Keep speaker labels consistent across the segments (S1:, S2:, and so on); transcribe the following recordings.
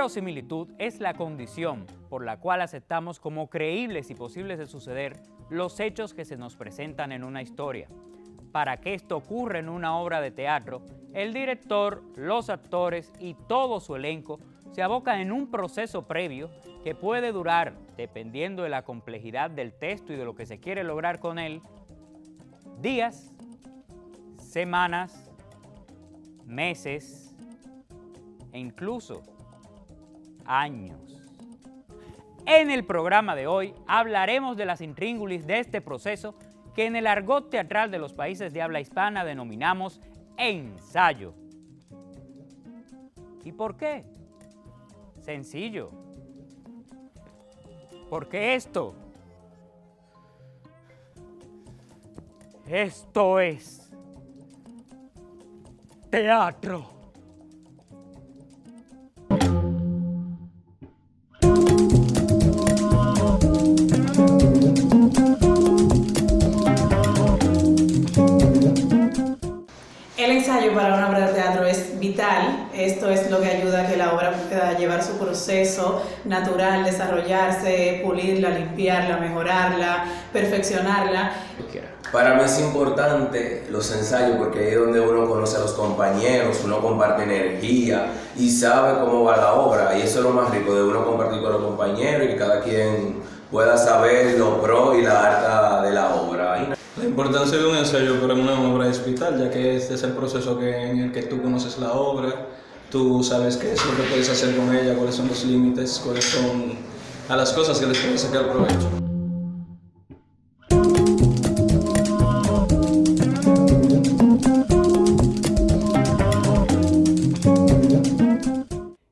S1: verosimilitud es la condición por la cual aceptamos como creíbles y posibles de suceder los hechos que se nos presentan en una historia. Para que esto ocurra en una obra de teatro, el director, los actores y todo su elenco se abocan en un proceso previo que puede durar, dependiendo de la complejidad del texto y de lo que se quiere lograr con él, días, semanas, meses e incluso años. En el programa de hoy hablaremos de las intríngulis de este proceso que en el argot teatral de los países de habla hispana denominamos ensayo. ¿Y por qué? Sencillo. Porque esto es teatro.
S2: El ensayo para una obra de teatro es vital. Esto es lo que ayuda a que la obra pueda llevar su proceso natural, desarrollarse, pulirla, limpiarla, mejorarla, perfeccionarla.
S3: Para mí es importante los ensayos porque ahí es donde uno conoce a los compañeros, uno comparte energía y sabe cómo va la obra. Y eso es lo más rico de uno compartir con los compañeros y que cada quien pueda saber lo pro y la arta de la obra.
S4: La importancia de un ensayo para una obra es vital, ya que este es el proceso en el que tú conoces la obra, tú sabes qué es lo que puedes hacer con ella, cuáles son los límites, cuáles son a las cosas que les puedes sacar provecho.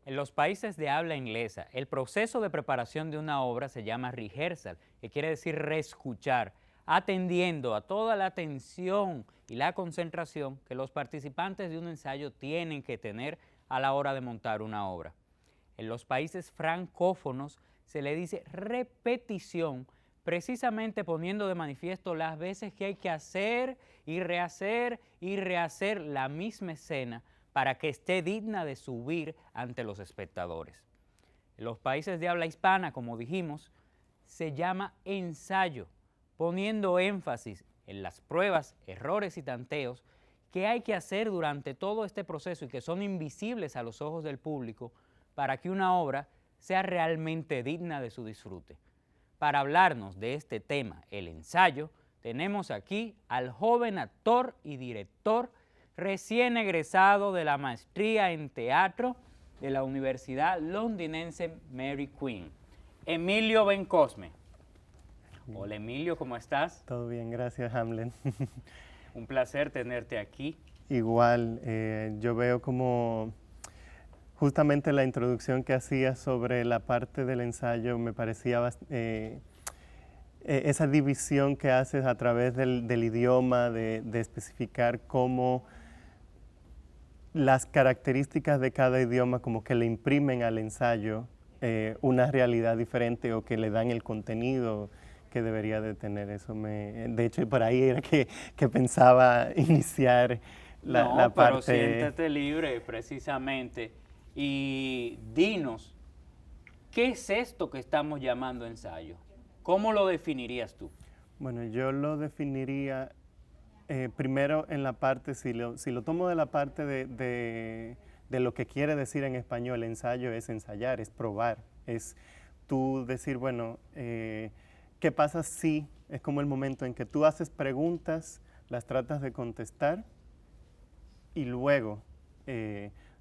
S1: En los países de habla inglesa, el proceso de preparación de una obra se llama rehearsal, que quiere decir reescuchar, atendiendo a toda la atención y la concentración que los participantes de un ensayo tienen que tener a la hora de montar una obra. En los países francófonos se le dice repetición, precisamente poniendo de manifiesto las veces que hay que hacer y rehacer la misma escena para que esté digna de subir ante los espectadores. En los países de habla hispana, como dijimos, se llama ensayo, poniendo énfasis en las pruebas, errores y tanteos que hay que hacer durante todo este proceso y que son invisibles a los ojos del público para que una obra sea realmente digna de su disfrute. Para hablarnos de este tema, el ensayo, tenemos aquí al joven actor y director recién egresado de la maestría en teatro de la Universidad Londinense Mary Queen, Emilio Bencosme. Hola Emilio, ¿cómo estás?
S5: Todo bien, gracias Hamlet.
S1: Un placer tenerte aquí.
S5: Igual, yo veo como justamente la introducción que hacías sobre la parte del ensayo me parecía esa división que haces a través del idioma, de especificar cómo las características de cada idioma como que le imprimen al ensayo una realidad diferente o que le dan el contenido que debería de tener. Eso de hecho, por ahí era que pensaba iniciar la parte.
S1: Pero siéntate libre, precisamente, y dinos, ¿qué es esto que estamos llamando ensayo? ¿Cómo lo definirías tú?
S5: Bueno, yo lo definiría primero en la parte, si lo tomo de la parte de lo que quiere decir en español, ensayo es ensayar, es probar, es tú decir, bueno, ¿qué pasa si es como el momento en que tú haces preguntas, las tratas de contestar y luego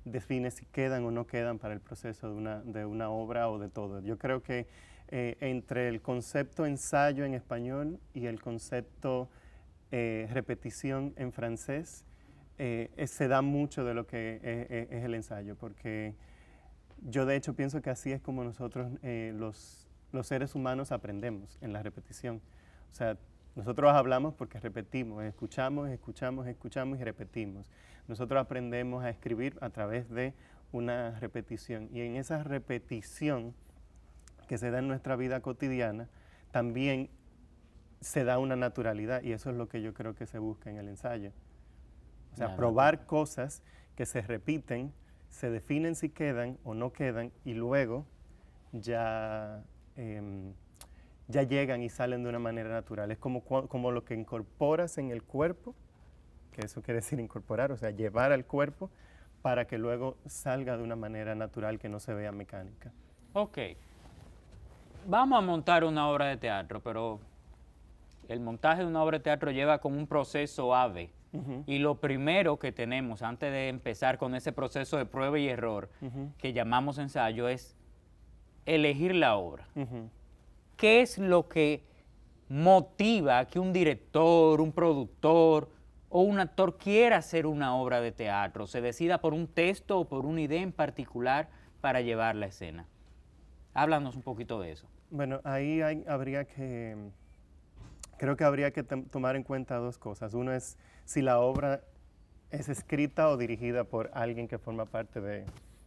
S5: defines si quedan o no quedan para el proceso de una obra o de todo? Yo creo que entre el concepto ensayo en español y el concepto repetición en francés, se da mucho de lo que es el ensayo, porque yo de hecho pienso que así es como nosotros los seres humanos aprendemos, en la repetición. O sea, nosotros hablamos porque repetimos, escuchamos y repetimos. Nosotros aprendemos a escribir a través de una repetición, y en esa repetición que se da en nuestra vida cotidiana, también se da una naturalidad, y eso es lo que yo creo que se busca en el ensayo. O sea, probar cosas que se repiten se definen si quedan o no quedan y luego ya, ya llegan y salen de una manera natural. Es como lo que incorporas en el cuerpo, que eso quiere decir incorporar, o sea, llevar al cuerpo para que luego salga de una manera natural que no se vea mecánica.
S1: Ok, vamos a montar una obra de teatro, pero el montaje de una obra de teatro lleva como un proceso ave. Y lo primero que tenemos antes de empezar con ese proceso de prueba y error que llamamos ensayo es elegir la obra. ¿Qué es lo que motiva a que un director, un productor o un actor quiera hacer una obra de teatro? ¿Se decida por un texto o por una idea en particular para llevar la escena? Háblanos un poquito de eso.
S5: Bueno, ahí creo que habría que tomar en cuenta dos cosas. Uno es si la obra es escrita o dirigida por alguien que forma parte de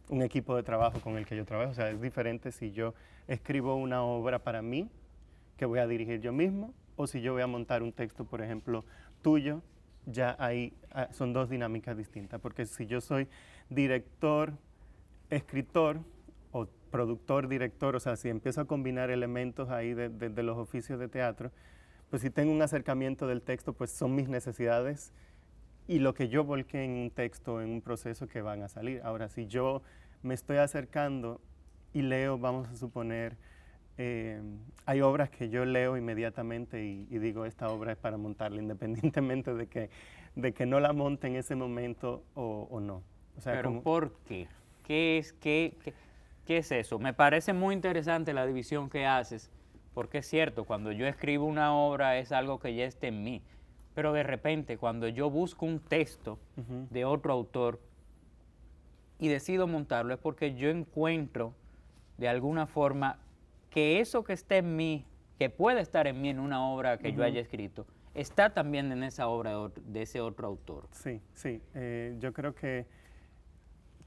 S5: un equipo de trabajo con el que yo trabajo. O sea, es diferente si yo escribo una obra para mí, que voy a dirigir yo mismo, o si yo voy a montar un texto, por ejemplo, tuyo, ya ahí son dos dinámicas distintas. Porque si yo soy director, escritor, o productor, director, o sea, si empiezo a combinar elementos ahí de los oficios de teatro, pues si tengo un acercamiento del texto, pues son mis necesidades y lo que yo volqué en un texto, en un proceso que van a salir. Ahora, si yo me estoy acercando y leo, vamos a suponer, hay obras que yo leo inmediatamente y digo, esta obra es para montarla, independientemente de que no la monte en ese momento o no. O sea,
S1: ¿Pero por qué? ¿Qué es eso? Me parece muy interesante la división que haces, porque es cierto, cuando yo escribo una obra es algo que ya está en mí, pero de repente cuando yo busco un texto de otro autor y decido montarlo es porque yo encuentro de alguna forma que eso que está en mí, que puede estar en mí en una obra que yo haya escrito, está también en esa obra de ese otro autor.
S5: Sí, sí. Yo creo que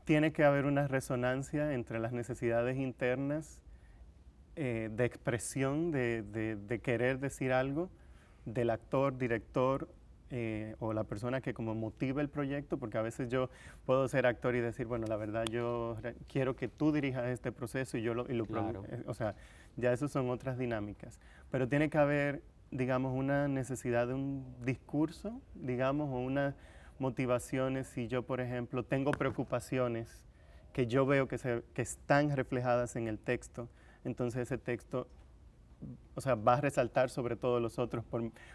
S5: tiene que haber una resonancia entre las necesidades internas de expresión, de querer decir algo, del actor, director o la persona que como motiva el proyecto, porque a veces yo puedo ser actor y decir, bueno, la verdad yo quiero que tú dirijas este proceso y yo lo
S1: Claro.
S5: o sea, ya eso son otras dinámicas. Pero tiene que haber, digamos, una necesidad de un discurso, digamos, o unas motivaciones. Si yo, por ejemplo, tengo preocupaciones que yo veo que están reflejadas en el texto, entonces ese texto, o sea, va a resaltar sobre todos los otros.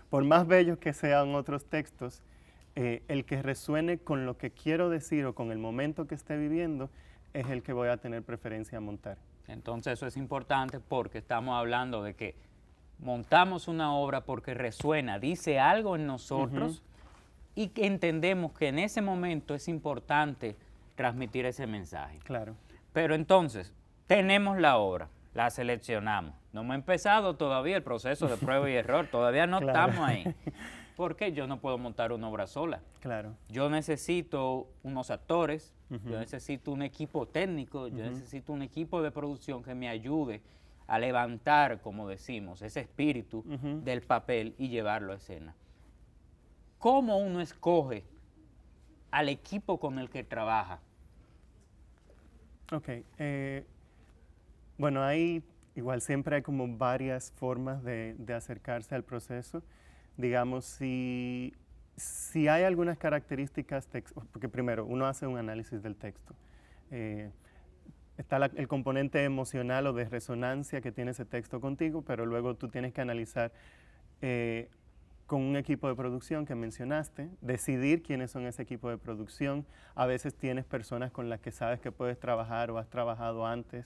S5: Por más bellos que sean otros textos, el que resuene con lo que quiero decir o con el momento que esté viviendo es el que voy a tener preferencia a montar.
S1: Entonces eso es importante porque estamos hablando de que montamos una obra porque resuena, dice algo en nosotros y que entendemos que en ese momento es importante transmitir ese mensaje.
S5: Claro.
S1: Pero entonces, tenemos la obra, la seleccionamos. No hemos empezado todavía el proceso de prueba y error, todavía no
S5: Claro.
S1: estamos ahí. Porque yo no puedo montar una obra sola.
S5: Claro.
S1: Yo necesito unos actores, yo necesito un equipo técnico, yo necesito un equipo de producción que me ayude a levantar, como decimos, ese espíritu del papel y llevarlo a escena. ¿Cómo uno escoge al equipo con el que trabaja?
S5: Ok. Bueno, ahí igual siempre hay como varias formas de acercarse al proceso. Digamos, si hay algunas características, porque primero uno hace un análisis del texto. Está el componente emocional o de resonancia que tiene ese texto contigo, pero luego tú tienes que analizar con un equipo de producción que mencionaste, decidir quiénes son ese equipo de producción. A veces tienes personas con las que sabes que puedes trabajar o has trabajado antes.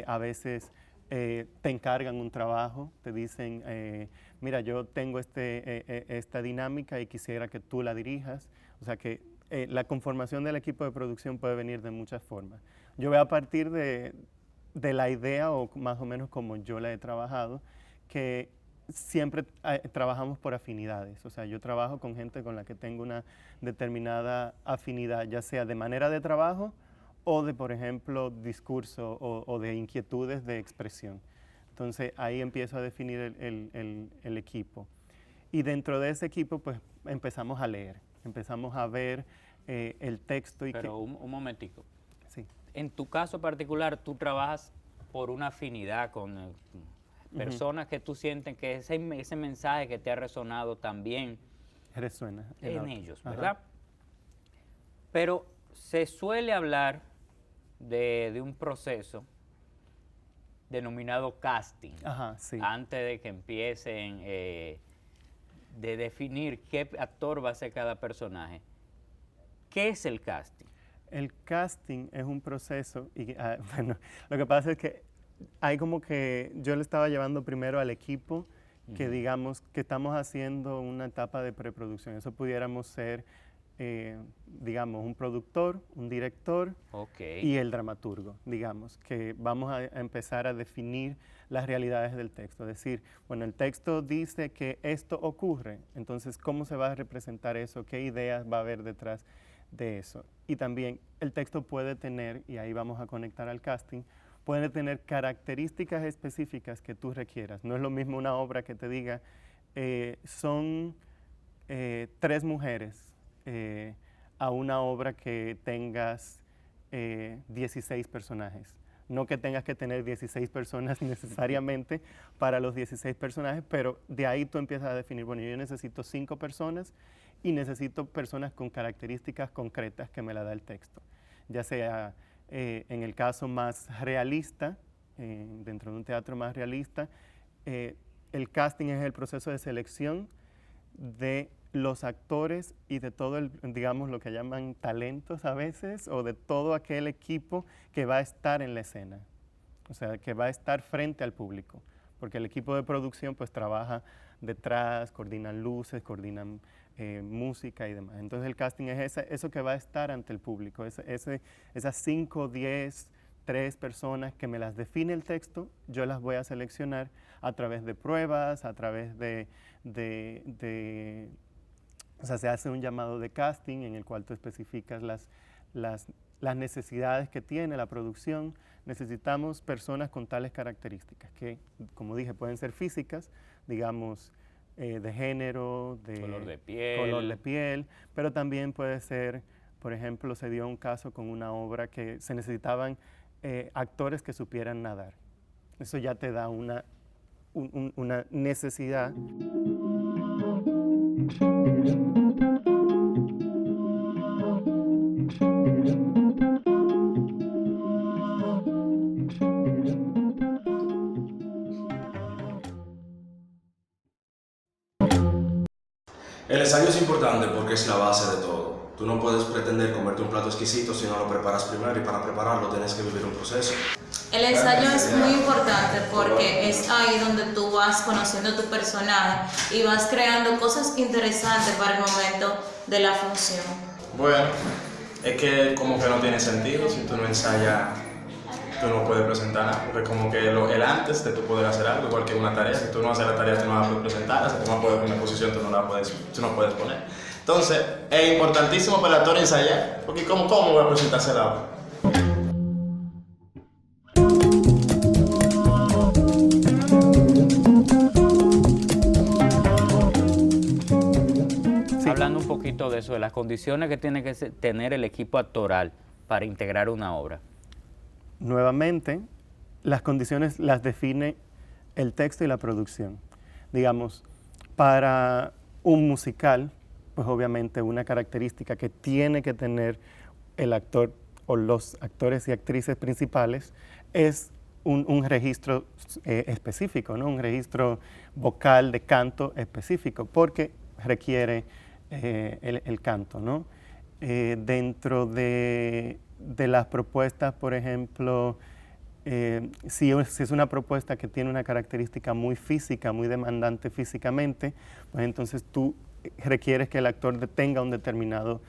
S5: A veces te encargan un trabajo, te dicen, mira, yo tengo esta dinámica y quisiera que tú la dirijas. O sea que la conformación del equipo de producción puede venir de muchas formas. Yo voy a partir de la idea, o más o menos como yo la he trabajado, que siempre trabajamos por afinidades. O sea, yo trabajo con gente con la que tengo una determinada afinidad, ya sea de manera de trabajo o de, por ejemplo, discurso o de inquietudes de expresión. Entonces, ahí empiezo a definir el equipo. Y dentro de ese equipo, pues, empezamos a leer, empezamos a ver el texto.
S1: Pero un momentico. en tu caso particular, tú trabajas por una afinidad con personas que tú sientes que ese mensaje que te ha resonado también
S5: Resuena
S1: en
S5: otro.
S1: ellos,
S5: Ajá.
S1: ¿verdad? Pero se suele hablar de un proceso denominado casting,
S5: Ajá, sí.
S1: antes de que empiecen de definir qué actor va a ser cada personaje. ¿Qué es el casting?
S5: El casting es un proceso y bueno, lo que pasa es que hay como que yo le estaba llevando primero al equipo que digamos que estamos haciendo una etapa de preproducción. Eso pudiéramos ser, digamos, un productor, un director
S1: Ok.
S5: y el dramaturgo, digamos, que vamos a empezar a definir las realidades del texto. Es decir, bueno, el texto dice que esto ocurre, entonces, ¿cómo se va a representar eso? ¿Qué ideas va a haber detrás de eso? Y también el texto puede tener, y ahí vamos a conectar al casting, puede tener características específicas que tú requieras. No es lo mismo una obra que te diga, son 3 mujeres, a una obra que tengas 16 personajes. No que tengas que tener 16 personas necesariamente para los 16 personajes, pero de ahí tú empiezas a definir, bueno, yo necesito 5 personas y necesito personas con características concretas que me la da el texto. Ya sea en el caso más realista, dentro de un teatro más realista, el casting es el proceso de selección de los actores y de todo el, digamos, lo que llaman talentos a veces, o de todo aquel equipo que va a estar en la escena, o sea, que va a estar frente al público, porque el equipo de producción pues trabaja detrás, coordinan luces, coordinan música y demás. Entonces el casting es eso que va a estar ante el público, esas 5, 10, 3 personas que me las define el texto, yo las voy a seleccionar a través de pruebas, a través o sea, se hace un llamado de casting en el cual tú especificas las necesidades que tiene la producción. Necesitamos personas con tales características que, como dije, pueden ser físicas, digamos, de género, de color de piel, pero también puede ser, por ejemplo, se dio un caso con una obra que se necesitaban actores que supieran nadar. Eso ya te da una necesidad.
S3: El ensayo es importante porque es la base de todo. Tú no puedes pretender comerte un plato exquisito si no lo preparas primero, y para prepararlo tienes que vivir un proceso.
S6: El ensayo es muy importante porque es ahí donde tú vas conociendo tu personaje y vas creando cosas interesantes para el momento de la función.
S4: Bueno, es que como que no tiene sentido si tú no ensayas, tú no puedes presentar nada, porque como que el antes de tú poder hacer algo, igual que una tarea, si tú no haces la tarea tú no la puedes presentar, si tú no puedes poner una posición tú no puedes poner. Entonces, es importantísimo para el actor ensayar, porque ¿cómo voy a presentarse la obra?
S1: Hablando un poquito de eso, de las condiciones que tiene que tener el equipo actoral para integrar una obra.
S5: Nuevamente, las condiciones las define el texto y la producción. Digamos, para un musical, pues obviamente una característica que tiene que tener el actor o los actores y actrices principales es un registro específico, ¿no? Un registro vocal de canto específico, porque requiere el canto, ¿no? Dentro de las propuestas, por ejemplo, si es una propuesta que tiene una característica muy física, muy demandante físicamente, pues entonces tú requieres que el actor tenga un determinado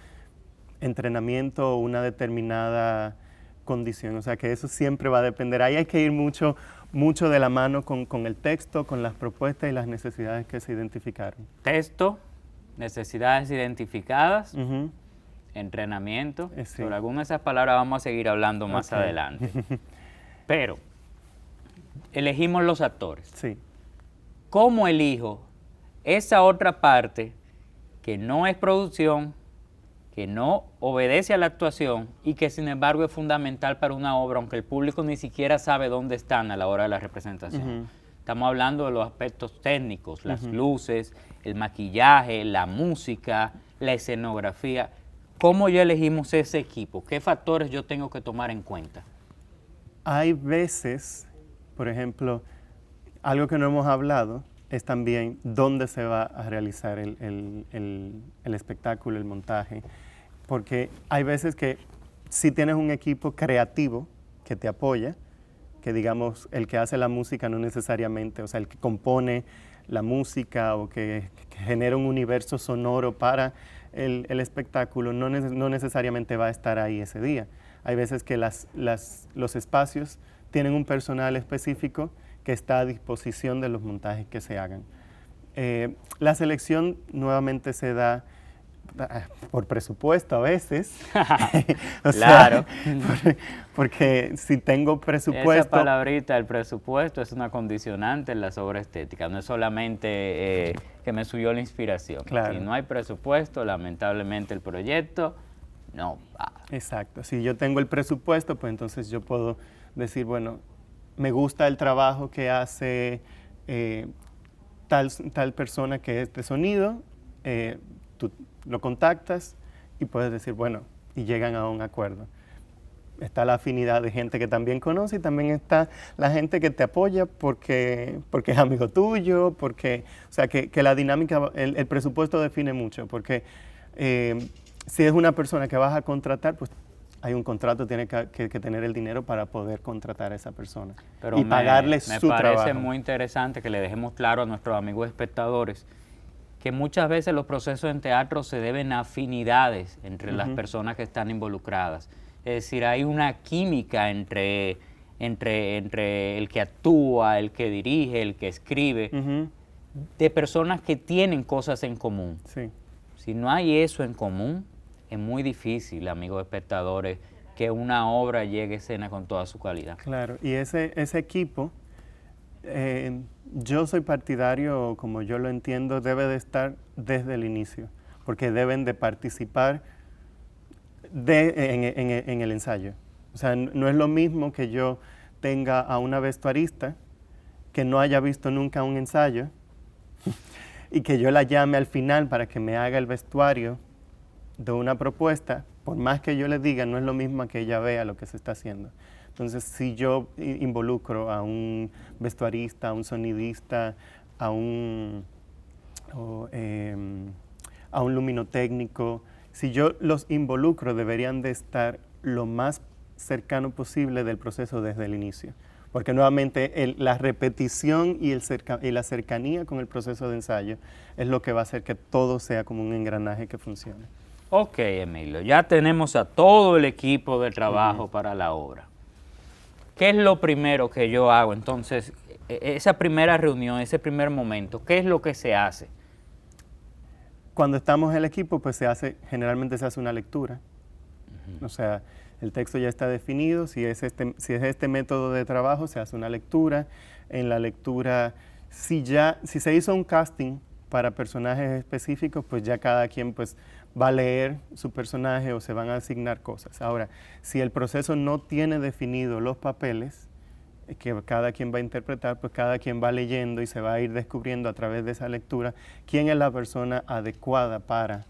S5: entrenamiento o una determinada condición. O sea que eso siempre va a depender. Ahí hay que ir mucho de la mano con el texto, con las propuestas y las necesidades que se identificaron.
S1: Texto, necesidades identificadas, entrenamiento.
S5: Sí.
S1: Sobre algunas de esas palabras vamos a seguir hablando más adelante. Pero, elegimos los actores.
S5: Sí.
S1: ¿Cómo elijo esa otra parte que no es producción, que no obedece a la actuación y que sin embargo es fundamental para una obra, aunque el público ni siquiera sabe dónde están a la hora de la representación. Estamos hablando de los aspectos técnicos, las luces, el maquillaje, la música, la escenografía. ¿Cómo ya elegimos ese equipo? ¿Qué factores yo tengo que tomar en cuenta?
S5: Hay veces, por ejemplo, algo que no hemos hablado es también dónde se va a realizar el espectáculo, el montaje, porque hay veces que si tienes un equipo creativo que te apoya, que digamos el que hace la música no necesariamente, o sea, el que compone la música o que genera un universo sonoro para el espectáculo no necesariamente va a estar ahí ese día. Hay veces que los espacios tienen un personal específico que está a disposición de los montajes que se hagan. La selección nuevamente se da por presupuesto a veces.
S1: Claro.
S5: Porque si tengo presupuesto...
S1: Esa palabrita, el presupuesto, es una condicionante en las obras estéticas. No es solamente que me subió la inspiración.
S5: Claro.
S1: Si no hay presupuesto, lamentablemente el proyecto no va.
S5: Exacto. Si yo tengo el presupuesto, pues entonces yo puedo decir, bueno, me gusta el trabajo que hace tal persona que es de sonido, tú lo contactas y puedes decir, bueno, y llegan a un acuerdo. Está la afinidad de gente que también conoce y también está la gente que te apoya porque es amigo tuyo, porque, o sea, que la dinámica, el presupuesto define mucho, porque si es una persona que vas a contratar, pues hay un contrato, tiene que tener el dinero para poder contratar a esa persona y pagarle su trabajo.
S1: Me parece muy interesante que le dejemos claro a nuestros amigos espectadores que muchas veces los procesos en teatro se deben a afinidades entre las personas que están involucradas. Es decir, hay una química entre el que actúa, el que dirige, el que escribe, de personas que tienen cosas en común.
S5: Sí.
S1: Si no hay eso en común, es muy difícil, amigos espectadores, que una obra llegue a escena con toda su calidad.
S5: Claro, y ese equipo, yo soy partidario, como yo lo entiendo, debe de estar desde el inicio, porque deben de participar en el ensayo. O sea, no es lo mismo que yo tenga a una vestuarista que no haya visto nunca un ensayo y que yo la llame al final para que me haga el vestuario de una propuesta, por más que yo le diga, no es lo mismo que ella vea lo que se está haciendo. Entonces, si yo involucro a un vestuarista, a un sonidista, a un luminotécnico, si yo los involucro, deberían de estar lo más cercano posible del proceso desde el inicio. Porque nuevamente la repetición y la cercanía con el proceso de ensayo es lo que va a hacer que todo sea como un engranaje que funcione.
S1: Ok, Emilio, ya tenemos a todo el equipo de trabajo para la obra. ¿Qué es lo primero que yo hago? Entonces, esa primera reunión, ese primer momento, ¿qué es lo que se hace?
S5: Cuando estamos en el equipo, pues generalmente se hace una lectura. O sea, el texto ya está definido, si es este método de trabajo, se hace una lectura. En la lectura, si se hizo un casting para personajes específicos, pues ya cada quien pues va a leer su personaje o se van a asignar cosas. Ahora, si el proceso no tiene definido los papeles que cada quien va a interpretar, pues cada quien va leyendo y se va a ir descubriendo a través de esa lectura quién es la persona adecuada para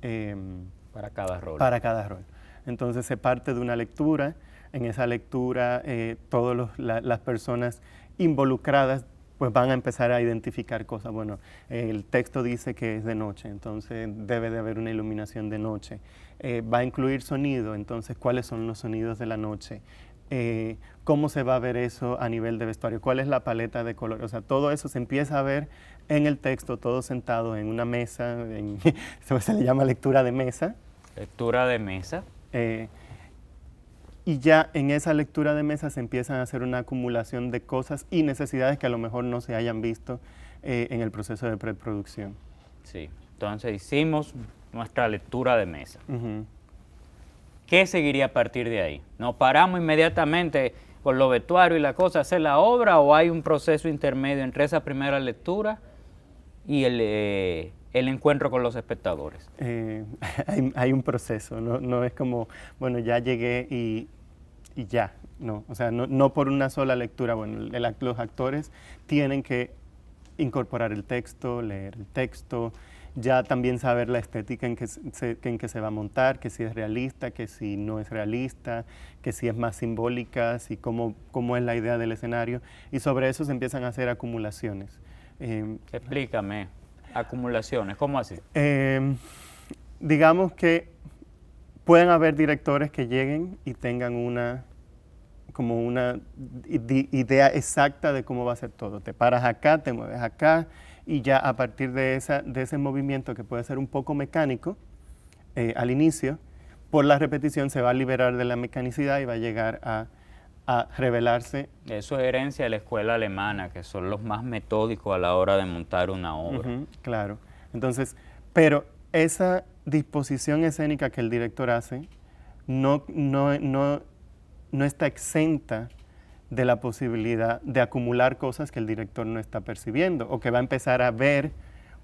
S1: cada rol.
S5: Para cada rol. Entonces se parte de una lectura. En esa lectura todas las personas involucradas pues van a empezar a identificar cosas. Bueno, el texto dice que es de noche, entonces debe de haber una iluminación de noche. Va a incluir sonido, entonces ¿cuáles son los sonidos de la noche? ¿Cómo se va a ver eso a nivel de vestuario? ¿Cuál es la paleta de colores? O sea, todo eso se empieza a ver en el texto, todo sentado en una mesa, eso se le llama lectura de mesa.
S1: Lectura de mesa.
S5: Y ya en esa lectura de mesa se empiezan a hacer una acumulación de cosas y necesidades que a lo mejor no se hayan visto en el proceso de preproducción.
S1: Sí, entonces hicimos nuestra lectura de mesa. ¿Qué seguiría a partir de ahí? ¿Nos paramos inmediatamente con los vestuarios y la cosa, hacer la obra, o hay un proceso intermedio entre esa primera lectura y el encuentro con los espectadores?
S5: Hay un proceso, no es como, bueno, ya llegué y ya, no. O sea, no por una sola lectura. Bueno, los actores tienen que incorporar el texto, leer el texto, ya también saber la estética en que se va a montar, que si es realista, que si no es realista, que si es más simbólica, si cómo es la idea del escenario, y sobre eso se empiezan a hacer acumulaciones.
S1: Explícame, acumulaciones, ¿cómo así?
S5: Digamos que pueden haber directores que lleguen y tengan una idea exacta de cómo va a ser todo. Te paras acá, te mueves acá, y ya a partir de ese movimiento que puede ser un poco mecánico al inicio, por la repetición se va a liberar de la mecanicidad y va a llegar a revelarse.
S1: Eso es herencia de la escuela alemana, que son los más metódicos a la hora de montar una obra.
S5: Claro. Entonces, pero esa disposición escénica que el director hace no está exenta de la posibilidad de acumular cosas que el director no está percibiendo o que va a empezar a ver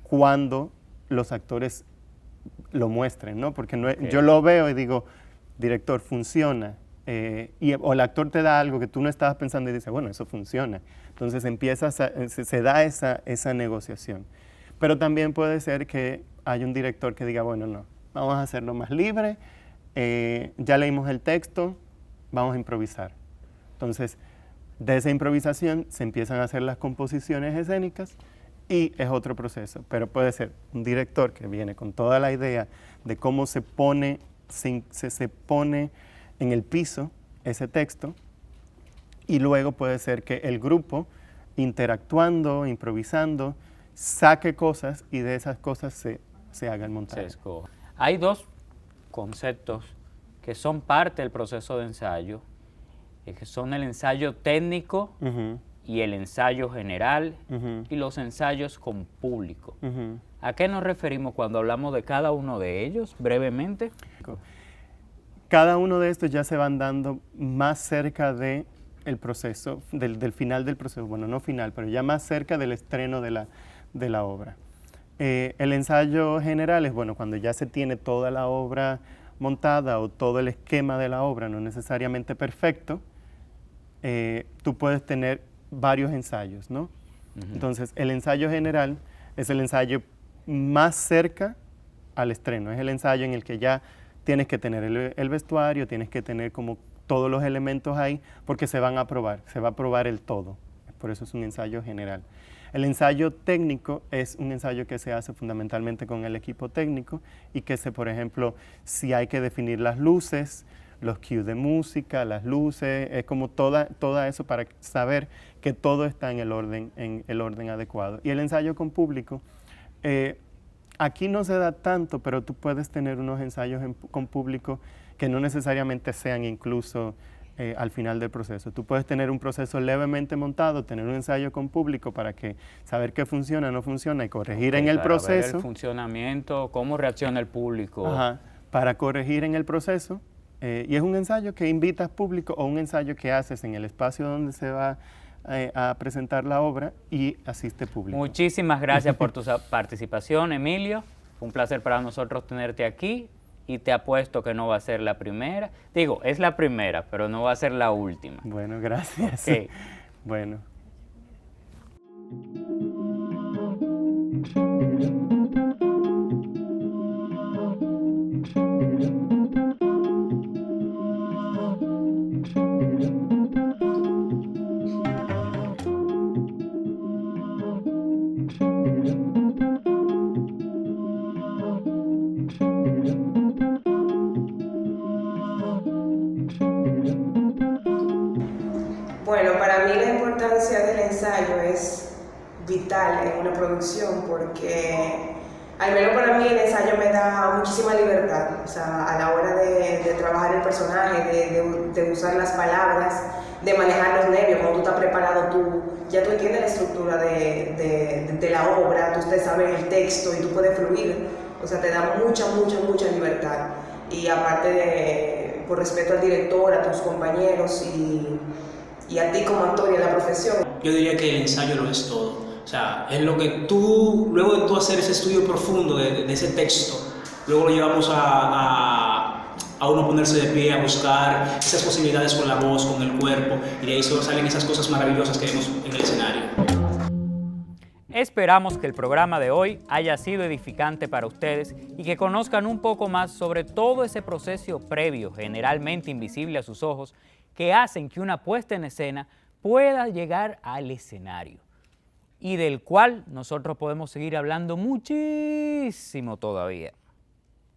S5: cuando los actores lo muestren, ¿no? Porque yo lo veo y digo, director, funciona. O el actor te da algo que tú no estabas pensando y dice, bueno, eso funciona. Entonces se da esa negociación. Pero también puede ser que haya un director que diga, bueno, no, vamos a hacerlo más libre, ya leímos el texto, vamos a improvisar. Entonces, de esa improvisación se empiezan a hacer las composiciones escénicas y es otro proceso. Pero puede ser un director que viene con toda la idea de cómo se pone en el piso ese texto, y luego puede ser que el grupo, interactuando, improvisando, saque cosas y de esas cosas se haga el montaje.
S1: Hay dos conceptos que son parte del proceso de ensayo, que son el ensayo técnico y el ensayo general y los ensayos con público. ¿A qué nos referimos cuando hablamos de cada uno de ellos, brevemente?
S5: Cada uno de estos ya se van dando más cerca del proceso, del final del proceso, bueno, no final, pero ya más cerca del estreno de la obra. El ensayo general es, bueno, cuando ya se tiene toda la obra montada o todo el esquema de la obra, no necesariamente perfecto, tú puedes tener varios ensayos, ¿no? Entonces, el ensayo general es el ensayo más cerca al estreno, es el ensayo en el que ya tienes que tener el vestuario, tienes que tener como todos los elementos ahí, porque se van a probar, se va a probar el todo, por eso es un ensayo general. El ensayo técnico es un ensayo que se hace fundamentalmente con el equipo técnico y que por ejemplo, si hay que definir las luces, los cues de música, las luces, es como toda eso para saber que todo está en el orden adecuado. Y el ensayo con público, aquí no se da tanto, pero tú puedes tener unos ensayos con público que no necesariamente sean incluso al final del proceso. Tú puedes tener un proceso levemente montado, tener un ensayo con público para saber qué funciona, no funciona y corregir en el proceso.
S1: Para ver el funcionamiento, cómo reacciona el público.
S5: Para corregir en el proceso. Y es un ensayo que invitas público o un ensayo que haces en el espacio donde se va a presentar la obra y asiste público.
S1: Muchísimas gracias por tu participación, Emilio. Fue un placer para nosotros tenerte aquí y te apuesto que no va a ser la primera. Digo, es la primera, pero no va a ser la última.
S5: Bueno, gracias.
S1: Okay.
S5: Bueno.
S7: Bueno, para mí la importancia del ensayo es vital en una producción porque, al menos para mí, el ensayo me da muchísima libertad. O sea, a la hora de trabajar el personaje, de usar las palabras, de manejar los nervios. Cuando tú estás preparado, ya tú entiendes la estructura de la obra, tú sabes el texto y tú puedes fluir. O sea, te da mucha libertad. Y aparte, por respeto al director, a tus compañeros y a ti como actor y a la profesión.
S8: Yo diría que el ensayo lo es todo. O sea, es lo que tú, luego de tú hacer ese estudio profundo de ese texto, luego lo llevamos a uno ponerse de pie, a buscar esas posibilidades con la voz, con el cuerpo, y de ahí solo salen esas cosas maravillosas que vemos en el escenario.
S1: Esperamos que el programa de hoy haya sido edificante para ustedes y que conozcan un poco más sobre todo ese proceso previo, generalmente invisible a sus ojos, que hacen que una puesta en escena pueda llegar al escenario y del cual nosotros podemos seguir hablando muchísimo todavía.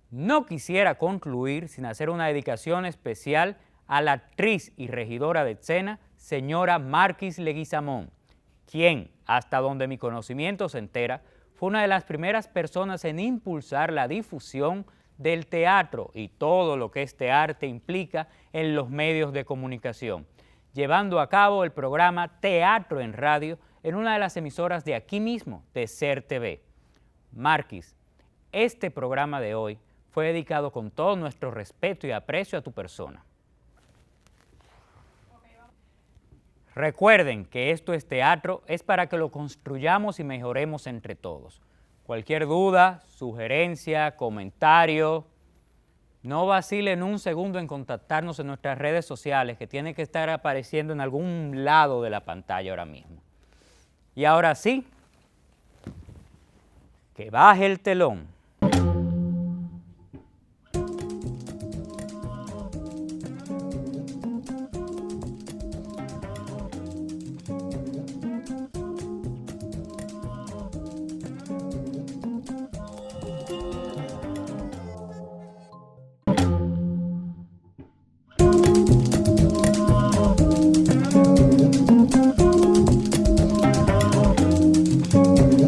S1: No quisiera concluir sin hacer una dedicación especial a la actriz y regidora de escena, señora Marquis Leguizamón, quien, hasta donde mi conocimiento se entera, fue una de las primeras personas en impulsar la difusión del teatro y todo lo que este arte implica en los medios de comunicación, llevando a cabo el programa Teatro en Radio en una de las emisoras de aquí mismo, de SER TV. Marquis, este programa de hoy fue dedicado con todo nuestro respeto y aprecio a tu persona. Recuerden que esto es teatro, es para que lo construyamos y mejoremos entre todos. Cualquier duda, sugerencia, comentario, no vacilen un segundo en contactarnos en nuestras redes sociales, que tienen que estar apareciendo en algún lado de la pantalla ahora mismo. Y ahora sí, que baje el telón.